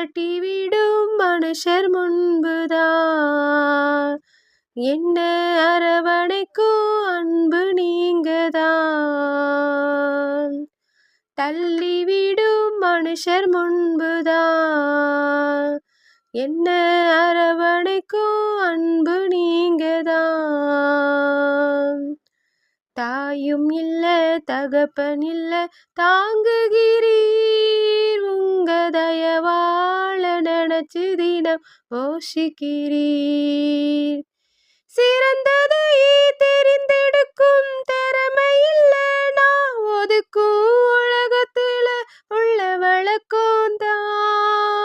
தட்டிவிடும் மனுஷர் முன்புதான் என்ன அரவணைக்கும் அன்பு நீங்கதான். தள்ளிவிடும் மனுஷர் முன்புதான் என்ன அரவணைக்கும் அன்பு நீங்கதான். தாயும் இல்ல தகப்பன் இல்ல தாங்குகிறீர் உங்க தயவாள நினைச்சு தினம் போஷிக்கிறீர். சிறந்ததை தெரிந்தெடுக்கும் திறமை இல்ல நான் ஒதுக்கும் உலகத்துல உள்ள வழக்கம் தான்.